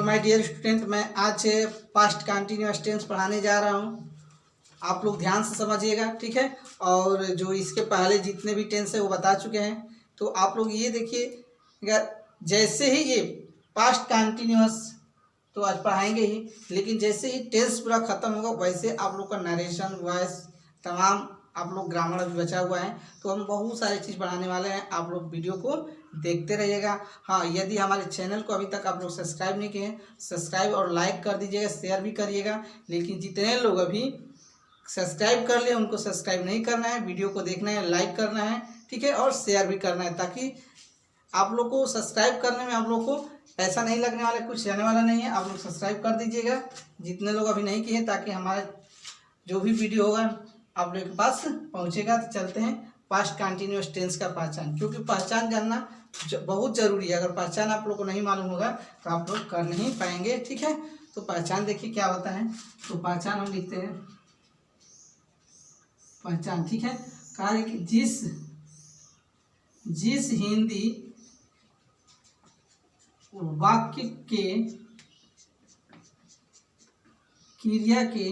My dear student, मैं आज past continuous tense पढ़ाने जा रहा हूँ। आप लोग ध्यान से समझिएगा, ठीक है। और जो इसके पहले जितने भी टेंस है वो बता चुके हैं, तो आप लोग ये देखिए, अगर जैसे ही ये पास्ट कंटिन्यूअस तो आज पढ़ाएंगे ही, लेकिन जैसे ही टेंस पूरा खत्म होगा वैसे आप लोग का नरेशन, वॉइस, तमाम आप लोग ग्रामर अभी बचा हुआ है, तो हम बहुत सारी चीज़ पढ़ाने वाले हैं। आप लोग वीडियो को देखते रहिएगा। हाँ, यदि हमारे चैनल को अभी तक आप लोग सब्सक्राइब नहीं किए हैं, सब्सक्राइब और लाइक कर दीजिएगा, शेयर भी करिएगा। लेकिन जितने लोग अभी सब्सक्राइब कर लिए उनको सब्सक्राइब नहीं करना है, वीडियो को देखना है, लाइक करना है, ठीक है, और शेयर भी करना है, ताकि आप लोग को सब्सक्राइब करने में आप लोग को पैसा नहीं लगने वाला, कुछ जाने वाला नहीं है। आप लोग सब्सक्राइब कर दीजिएगा जितने लोग अभी नहीं किए हैं, ताकि हमारा जो भी वीडियो होगा आप लोग के पास पहुंचेगा। तो चलते हैं पास्ट कंटिन्यूअस टेंस का पहचान, क्योंकि पहचान जानना बहुत ज़रूरी है। अगर पहचान आप लोग को नहीं मालूम होगा तो आप लोग कर नहीं पाएंगे, ठीक है। तो पहचान देखिए क्या होता है। तो पहचान हम लिखते हैं पहचान, ठीक है। कार्य कि जिस हिंदी वाक्य के क्रिया के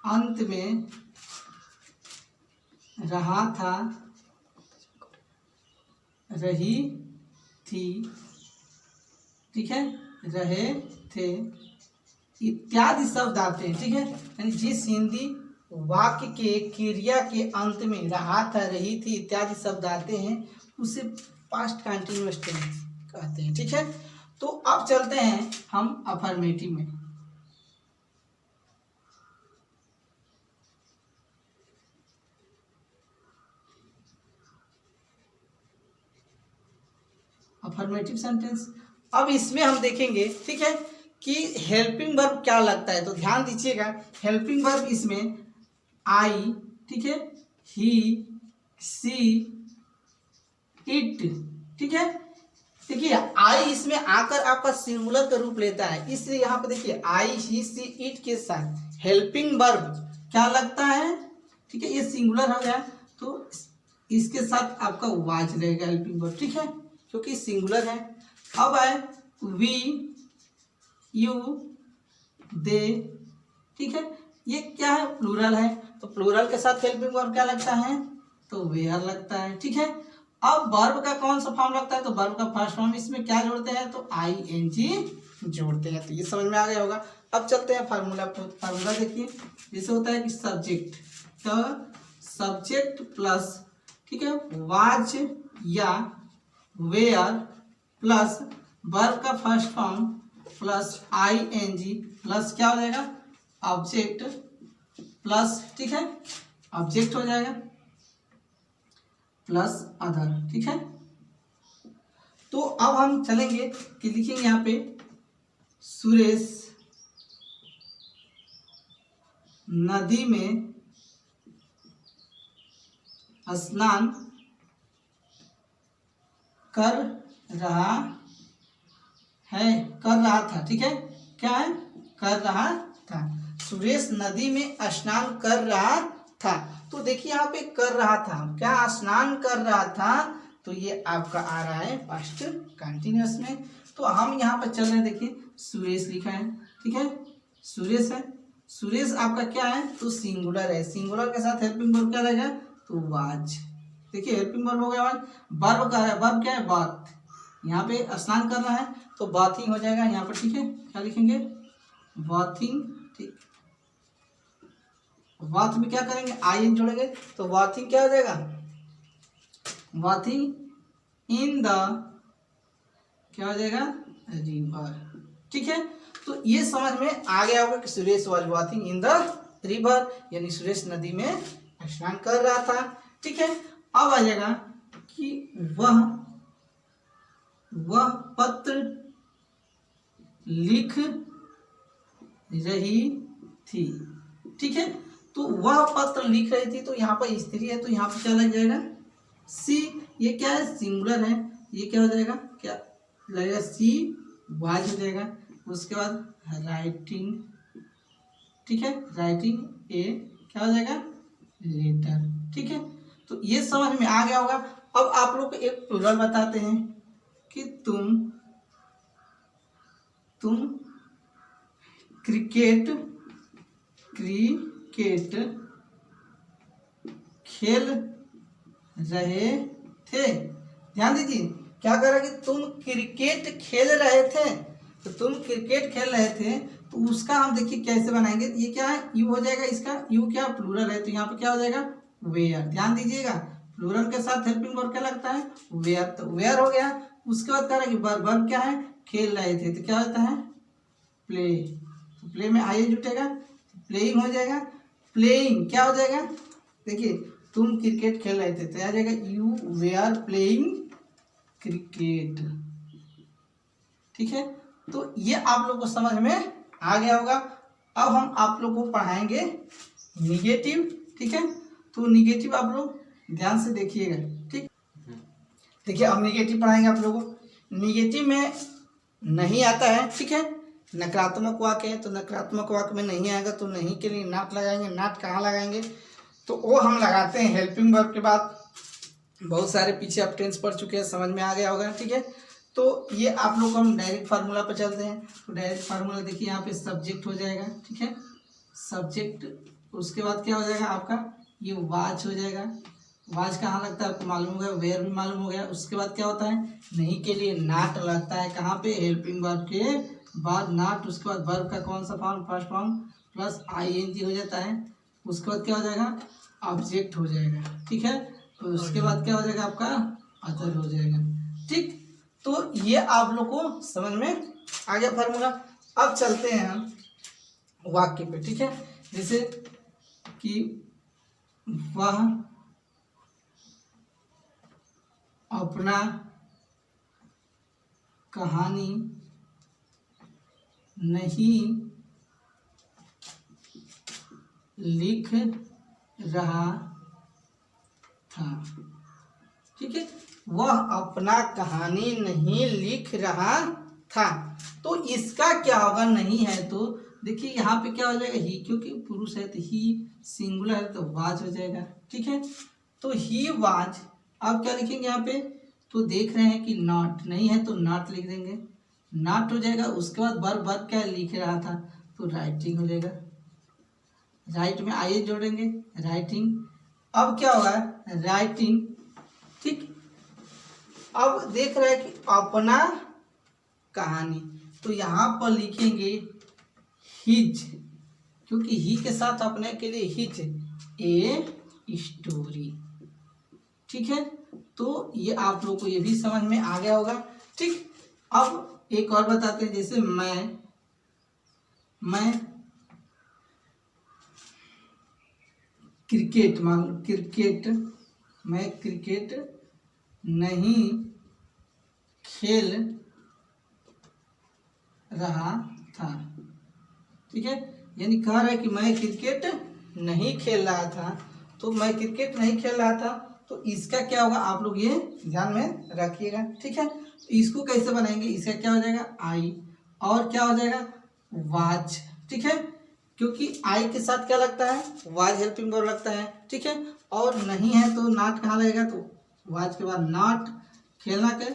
अंत में रहा था, रही थी, ठीक है, रहे थे इत्यादि शब्द आते हैं, ठीक है। यानी जिस हिंदी वाक्य के क्रिया के अंत में रहा था, रही थी इत्यादि शब्द आते हैं, उसे पास्ट कंटिन्यूअस टेंस कहते हैं, ठीक है। तो अब चलते हैं हम अफर्मेटिव में। अफर्मेटिव सेंटेंस, अब इसमें हम देखेंगे, ठीक है, कि हेल्पिंग वर्ब क्या लगता है। तो ध्यान दीजिएगा, हेल्पिंग वर्ब इसमें आई, ठीक है, ही, सी, इट, ठीक है। देखिए आई इसमें आकर आपका सिंगुलर का रूप लेता है, इसलिए यहाँ पे देखिए आई, ही, सी, इट के साथ हेल्पिंग वर्ब क्या लगता है, ठीक है। ये सिंगुलर हो गया तो इसके साथ आपका वाज रहेगा हेल्पिंग वर्ब, ठीक है, क्योंकि सिंगुलर है। अब आए वी, यू, दे, ठीक है, ये क्या है, प्लूरल है, तो प्लूरल के साथ हेल्पिंग वर्ब क्या लगता है, तो वेयर लगता है, ठीक है। अब वर्ब का कौन सा फॉर्म लगता है, तो वर्ब का फर्स्ट फॉर्म इसमें क्या जोड़ते हैं, तो ING जोड़ते हैं। तो ये समझ में आ गया होगा। अब चलते हैं फार्मूला। फार्मूला देखिए, जैसे होता है कि सब्जेक्ट, तो सब्जेक्ट प्लस, ठीक है, वाज या वेयर प्लस वर्ब का first form plus ING plus क्या हो जाएगा, ऑब्जेक्ट प्लस, ठीक है, ऑब्जेक्ट हो जाएगा प्लस अदर, ठीक है। तो अब हम चलेंगे कि लिखेंगे यहाँ पे सुरेश नदी में स्नान कर रहा है, कर रहा था, ठीक है, क्या है, कर रहा था। सुरेश नदी में स्नान कर रहा था, तो देखिए यहाँ पे कर रहा था, क्या स्नान कर रहा था, तो ये आपका आ रहा है पास्ट कंटिन्यूअस में। तो हम यहाँ पर चल रहे हैं, देखिए सुरेश लिखा है, ठीक है, सुरेश है, सुरेश आपका क्या है, तो सिंगुलर है, सिंगुलर के साथ हेल्पिंग वर्ब क्या रहेगा, तो वाज। देखिए हेल्पिंग वर्ब हो गया वाज। वर्ब का है, वर्ब क्या है, बात, यहाँ पे स्नान करना है तो बाथिंग हो जाएगा यहाँ पर, ठीक है, क्या लिखेंगे, बाथिंग, ठीक। बाथ में क्या करेंगे, IN जोड़ेंगे, तो बाथिंग क्या हो जाएगा, बाथिंग इन द, क्या हो जाएगा, रिवर, ठीक है। तो ये समझ में आ गया होगा कि Suresh was bathing in the river, यानी सुरेश नदी में स्नान कर रहा था, ठीक है। अब आ जाएगा कि वह पत्र लिख रही थी, ठीक है। तो वह पत्र लिख रही थी, तो यहाँ पर स्त्री है, तो यहाँ पर क्या लग जाएगा, सी, ये क्या है, सिंगुलर है, ये क्या हो जाएगा, क्या लगेगा, सी वाज हो जाएगा। उसके बाद राइटिंग, ठीक है, राइटिंग ए क्या हो जाएगा, लेटर, ठीक है। तो ये समझ में आ गया होगा। अब आप लोग को एक प्लूरल बताते हैं, कि तुम क्रिकेट खेल रहे थे। ध्यान दीजिए, क्या कर रहा है कि तुम क्रिकेट खेल रहे थे, तो तुम क्रिकेट खेल रहे थे, तो उसका हम देखिए कैसे बनाएंगे। ये क्या है, यू हो जाएगा, इसका यू क्या प्लूरल है, तो यहाँ पे क्या हो जाएगा वेयर। ध्यान दीजिएगा, प्लूरल के साथ हेल्पिंग वर्ब क्या लगता है वेयर, तो वेयर हो गया। उसके बाद कह रहा है कि वर्ब क्या है, खेल रहे थे, तो क्या होता है प्ले, तो प्ले में आई जुटेगा, प्लेइंग हो जाएगा। प्लेइंग क्या हो जाएगा, देखिए तुम क्रिकेट खेल रहे थे, तो आ जाएगा यू वेयर प्लेइंग क्रिकेट। ठीक है, तो ये आप लोग को समझ में आ गया होगा। अब हम आप लोग को पढ़ाएंगे निगेटिव। ठीक है, तो निगेटिव आप लोग ध्यान से देखिएगा। ठीक, देखिए अब निगेटिव पढ़ाएंगे आप लोगों को। निगेटिव में नहीं आता है, ठीक है, नकारात्मक वाक्य है, तो नकारात्मक वाक्य में नहीं आएगा, तो नहीं के लिए नॉट लगाएंगे। नॉट कहाँ लगाएंगे, तो वो हम लगाते हैं हेल्पिंग वर्ब के बाद। बहुत सारे पीछे आप टेंस पढ़ चुके हैं, समझ में आ गया होगा। ठीक है, तो ये आप लोग हम डायरेक्ट फार्मूला पर चलते हैं। तो डायरेक्ट फार्मूला देखिए यहाँ पे सब्जेक्ट हो जाएगा। ठीक है, सब्जेक्ट, उसके बाद क्या हो जाएगा आपका ये वाच हो जाएगा। वाच कहाँ लगता है आपको मालूम हो गया, वेयर भी मालूम हो गया। उसके बाद क्या होता है, नहीं के लिए नॉट लगता है, कहाँ पे हेल्पिंग वर्ब के बाद नॉट। उसके बाद वर्ब का कौन सा form, first form plus ING हो जाता है। उसके बाद क्या हो जाएगा ऑब्जेक्ट हो जाएगा। ठीक है, तो उसके बाद क्या हो जाएगा आपका अदर हो जाएगा। ठीक, तो ये आप लोग को समझ में आ गया फार्मूला। अब चलते हैं हम वाक्य पे। ठीक है, जैसे कि वह अपना कहानी नहीं लिख रहा था। ठीक है, वह अपना कहानी नहीं लिख रहा था, तो इसका क्या होगा, नहीं है तो देखिए यहाँ पे क्या हो जाएगा ही, क्योंकि पुरुष है तो ही, सिंगुलर है तो वाज हो जाएगा। ठीक है, तो ही वाज। अब क्या लिखेंगे यहाँ पे, तो देख रहे हैं कि नॉट नहीं है तो नॉट लिख देंगे, नॉट हो जाएगा। उसके बाद वर्ब क्या लिख रहा था, तो राइटिंग हो जाएगा। राइट में आइए जोड़ेंगे, राइटिंग। अब क्या होगा राइटिंग। ठीक, अब देख रहे हैं कि अपना कहानी, तो यहाँ पर लिखेंगे हिज, क्योंकि ही के साथ अपने के लिए हिज ए स्टोरी। ठीक है, तो ये आप लोग को ये भी समझ में आ गया होगा। ठीक, अब एक और बताते हैं, जैसे मैं क्रिकेट, मान लो क्रिकेट, मैं क्रिकेट नहीं खेल रहा था। ठीक है, यानी कह रहा है कि मैं क्रिकेट नहीं खेल रहा था, तो मैं क्रिकेट नहीं खेल रहा था, तो इसका क्या होगा आप लोग ये ध्यान में रखिएगा। ठीक है, तो इसको कैसे बनाएंगे, इसका क्या हो जाएगा आई, और क्या हो जाएगा वाच। ठीक है, क्योंकि आई के साथ क्या लगता है वाज हेल्पिंग वर्ब लगता है। ठीक है, और नहीं है तो नॉट कहाँ लगेगा, तो वाज के बाद नॉट, खेलना के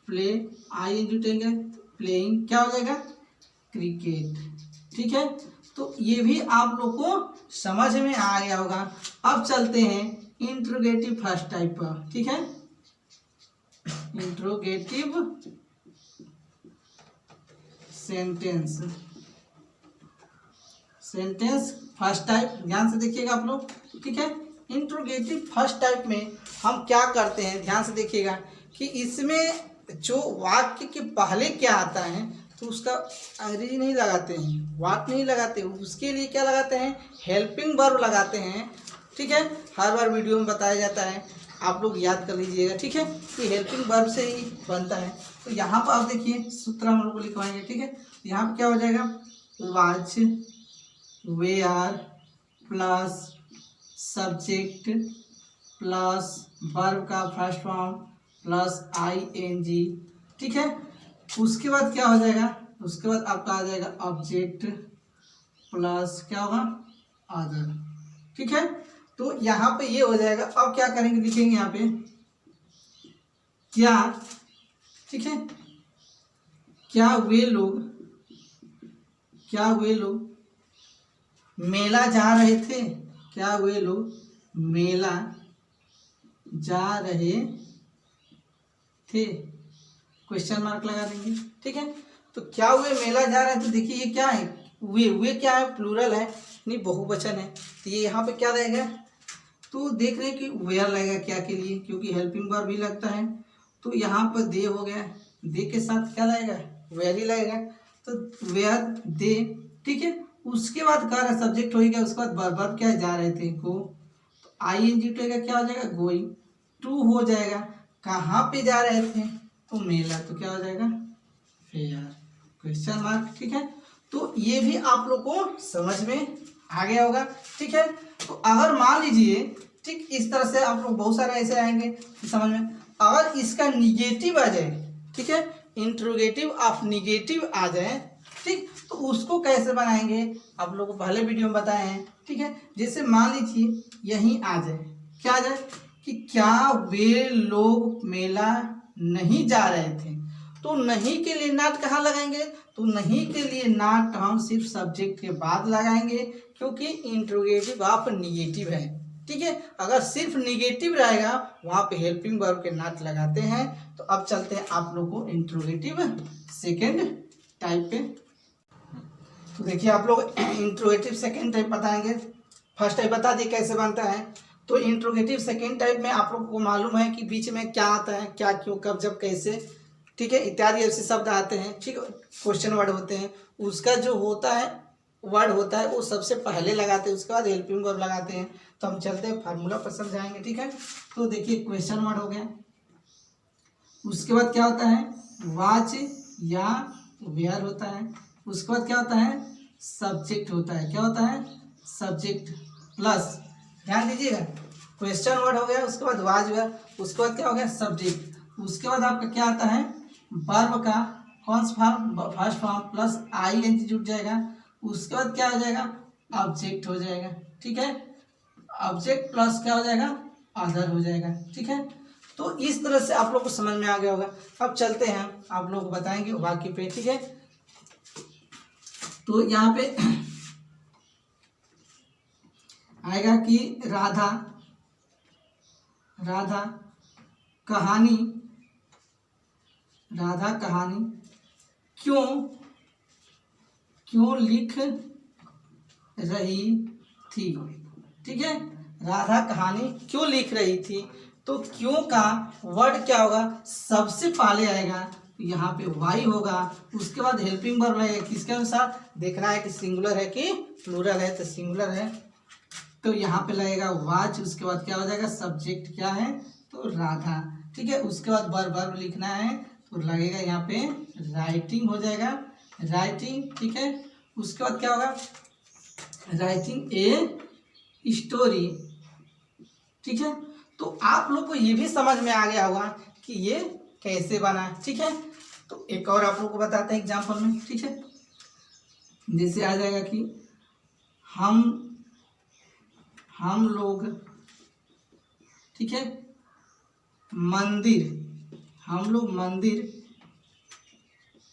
प्ले आई जुटेंगे, प्लेइंग क्या हो जाएगा क्रिकेट। ठीक है, तो ये भी आप लोग को समझ में आ गया होगा। अब चलते हैं इंट्रोगेटिव फर्स्ट टाइप पर। ठीक है, इंट्रोगेटिव सेंटेंस फर्स्ट टाइप, ध्यान से देखिएगा आप लोग। ठीक है, इंट्रोगेटिव फर्स्ट टाइप में हम क्या करते हैं, ध्यान से देखिएगा कि इसमें जो वाक्य के पहले क्या आता है, तो उसका अंग्रेजी नहीं लगाते हैं, वाट नहीं लगाते, उसके लिए क्या लगाते हैं हेल्पिंग वर्ब लगाते हैं। ठीक है, हर बार वीडियो में बताया जाता है, आप लोग याद कर लीजिएगा। ठीक है, कि हेल्पिंग वर्ब से ही बनता है। तो यहाँ पर आप देखिए सूत्र हम लोग को लिखवाएंगे। ठीक है, यहाँ पर क्या हो जाएगा was were plus subject plus verb का फर्स्ट फॉर्म प्लस ING। ठीक है, उसके बाद क्या हो जाएगा, उसके बाद आपका आ जाएगा ऑब्जेक्ट प्लस क्या होगा अदर। ठीक है, तो यहाँ पे ये हो जाएगा। अब क्या करेंगे, लिखेंगे यहाँ पे क्या ठीक है, क्या वे लोग मेला जा रहे थे, क्या वे लोग मेला जा रहे थे, क्वेश्चन मार्क लगा देंगे। ठीक है, तो क्या वे मेला जा रहे हैं, तो देखिए ये क्या है, वे क्या है, प्लूरल है, नहीं बहुवचन है, तो ये यहाँ पे क्या रहेगा, तो देख रहे हैं कि वेयर लगेगा क्या के लिए, क्योंकि हेल्पिंग वर्ब भी लगता है, तो यहाँ पर दे हो गया, दे के साथ क्या लगेगा, वेयर ही लगेगा, तो वेयर दे। ठीक है, उसके बाद क्या है, सब्जेक्ट हो गया, उसके बाद वर्ब क्या है, जा रहे थे, गो, तो ING टू क्या हो जाएगा, गोइंग, टू हो जाएगा, कहाँ पे जा रहे थे, तो मेला, तो क्या हो जाएगा, फेयर, क्वेश्चन मार्क। ठीक है, तो ये भी आप लोग को समझ में आ गया होगा। ठीक है, तो अगर मान लीजिए, ठीक इस तरह से आप लोग बहुत सारे ऐसे आएंगे समझ में, अगर इसका निगेटिव आ जाए, ठीक है, इंट्रोगेटिव ऑफ निगेटिव आ जाए, ठीक, तो उसको कैसे बनाएंगे, आप लोग को पहले वीडियो में बताए हैं। ठीक है, जैसे मान लीजिए यहीं आ जाए, क्या आ जाए कि क्या वे लोग मेला नहीं जा रहे थे, तो नहीं के लिए नॉट कहाँ लगाएंगे, तो नहीं के लिए नॉट हम सिर्फ सब्जेक्ट के बाद लगाएंगे, क्योंकि इंट्रोगेटिव ऑफ निगेटिव है। ठीक है, अगर सिर्फ निगेटिव रहेगा वहाँ पे हेल्पिंग वर्ब के नॉट लगाते हैं। तो अब चलते हैं आप लोग को इंट्रोगेटिव सेकेंड टाइप पे। तो देखिए आप लोग इंट्रोगेटिव सेकेंड टाइप बताएंगे, फर्स्ट टाइप बता दिए कैसे बनता है। तो इंट्रोगेटिव सेकेंड टाइप में आप लोग को मालूम है कि बीच में क्या आता है, क्या, क्यों, कब, जब, कैसे, ठीक है, इत्यादि ऐसे शब्द आते हैं। ठीक है, क्वेश्चन वर्ड होते हैं, उसका जो होता है वर्ड होता है वो सबसे पहले लगाते हैं, उसके बाद हेल्पिंग वर्ब लगाते हैं। तो हम चलते हैं फार्मूला पर समझाएंगे। ठीक है, तो देखिए क्वेश्चन वर्ड हो गया, उसके बाद क्या होता है, वाच या वेयर होता है, उसके बाद क्या होता है, सब्जेक्ट होता है, क्या होता है, सब्जेक्ट प्लस, ध्यान दीजिएगा, क्वेश्चन वर्ड हो गया, उसके बाद वाज वेयर, उसके बाद क्या हो गया, सब्जेक्ट, उसके बाद आपका क्या आता है, वर्ब का कौन सा form, first form plus ING जुट जाएगा, उसके बाद क्या हो जाएगा, ऑब्जेक्ट हो जाएगा। ठीक है, ऑब्जेक्ट प्लस क्या हो जाएगा, अदर हो जाएगा। ठीक है, तो इस तरह से आप लोग को समझ में आ गया होगा। अब चलते हैं, आप लोग को बताएंगे वाक्य पे। ठीक है, तो यहाँ पे आएगा कि राधा कहानी क्यों लिख रही थी। ठीक है, राधा कहानी क्यों लिख रही थी, तो क्यों का वर्ड क्या होगा, सबसे पहले आएगा, यहाँ पे वाई होगा, उसके बाद हेल्पिंग वर्ब लगेगा, किसके अनुसार देखना है कि सिंगुलर है कि प्लूरल है, तो सिंगुलर है तो यहाँ पे लगेगा वाच, उसके बाद क्या हो जाएगा, सब्जेक्ट क्या है, तो राधा। ठीक है, उसके बाद वर्ब लिखना है, तो लगेगा यहाँ पे राइटिंग हो जाएगा, राइटिंग। ठीक है, उसके बाद क्या होगा, राइटिंग ए स्टोरी। ठीक है, तो आप लोग को ये भी समझ में आ गया होगा कि ये कैसे बना है। ठीक है, तो एक और आप लोग को बताते हैं एग्जांपल में। ठीक है, जैसे आ जाएगा कि हम लोग, ठीक है, हम लोग मंदिर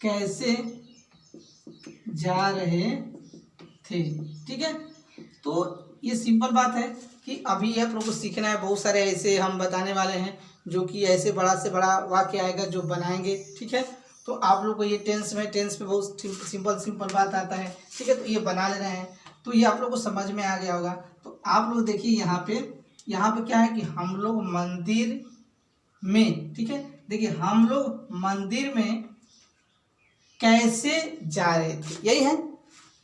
कैसे जा रहे थे। ठीक है, तो ये सिंपल बात है कि अभी आप लोग को सीखना है, बहुत सारे ऐसे हम बताने वाले हैं जो कि ऐसे बड़ा से बड़ा वाक्य आएगा जो बनाएंगे। ठीक है, तो आप लोग को ये टेंस पे बहुत सिंपल बात आता है। ठीक है, तो ये बना ले रहे हैं, तो ये आप लोग को समझ में आ गया होगा। तो आप लोग देखिए यहाँ पे क्या है कि हम लोग मंदिर में, ठीक है, देखिए हम लोग मंदिर में कैसे जा रहे थे, यही है।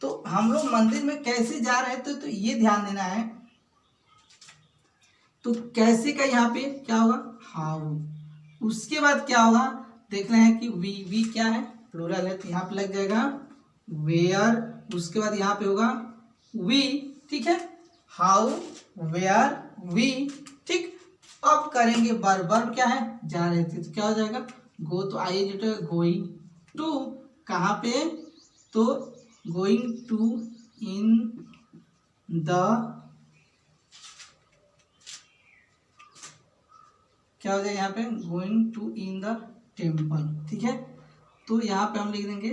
तो हम लोग मंदिर में कैसे जा रहे थे, तो ये ध्यान देना है, तो कैसे का यहाँ पे क्या होगा, हाउ, उसके बाद क्या होगा, देखना है कि वी क्या है, प्लूरल है, तो यहाँ पे लग जाएगा वेयर, उसके बाद यहाँ पे होगा वी। ठीक है, हाउ, वेयर, वी। ठीक, अब करेंगे वर्ब क्या है, जा रहे थे, तो क्या हो जाएगा, गो, तो आइए जो गोइंग टू, कहाँ पे, तो गोइंग टू इन द, क्या हो जाएगा यहाँ पे, going to in the temple, ठीक है। तो यहाँ पे हम लिख देंगे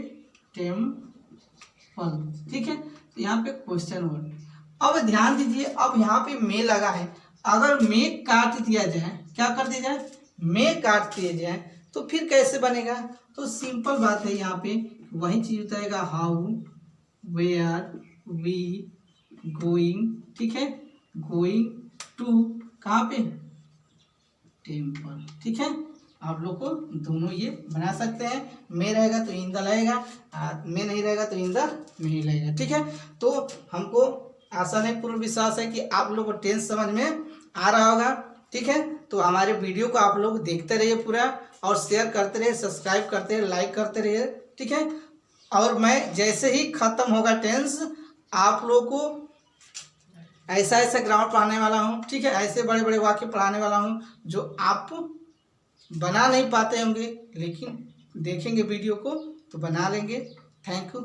टेम्पल, ठीक है। तो यहाँ पे क्वेश्चन वर्ड। अब ध्यान दीजिए, अब यहाँ पे मे लगा है, अगर मे काट दिया जाए, क्या कर दिया जाए, मे काट दिया जाए तो फिर कैसे बनेगा। तो सिंपल बात है, यहाँ पे वही चीज बताएगा, हाउ, वेयर, वी, गोइंग, ठीक है, गोइंग टू, कहाँ पे, टेम्पल, ठीक है। आप लोग को दोनों ये बना सकते हैं, मे रहेगा तो इन द लगेगा, मे नहीं रहेगा तो इन द नहीं लगेगा, ठीक है। तो हमको आशा नहीं, पूर्ण विश्वास है कि आप लोग को टेंस समझ में आ रहा होगा, ठीक है। तो हमारे वीडियो को आप लोग देखते रहिए पूरा, और शेयर करते रहिए, सब्सक्राइब करते रहिए, लाइक करते रहिए, ठीक है। और मैं जैसे ही खत्म होगा टेंस, आप लोग को ऐसा ऐसा ग्रामर पढ़ाने वाला हूँ, ठीक है, ऐसे बड़े बड़े वाक्य पढ़ाने वाला हूँ जो आप बना नहीं पाते होंगे, लेकिन देखेंगे वीडियो को तो बना लेंगे। Thank you.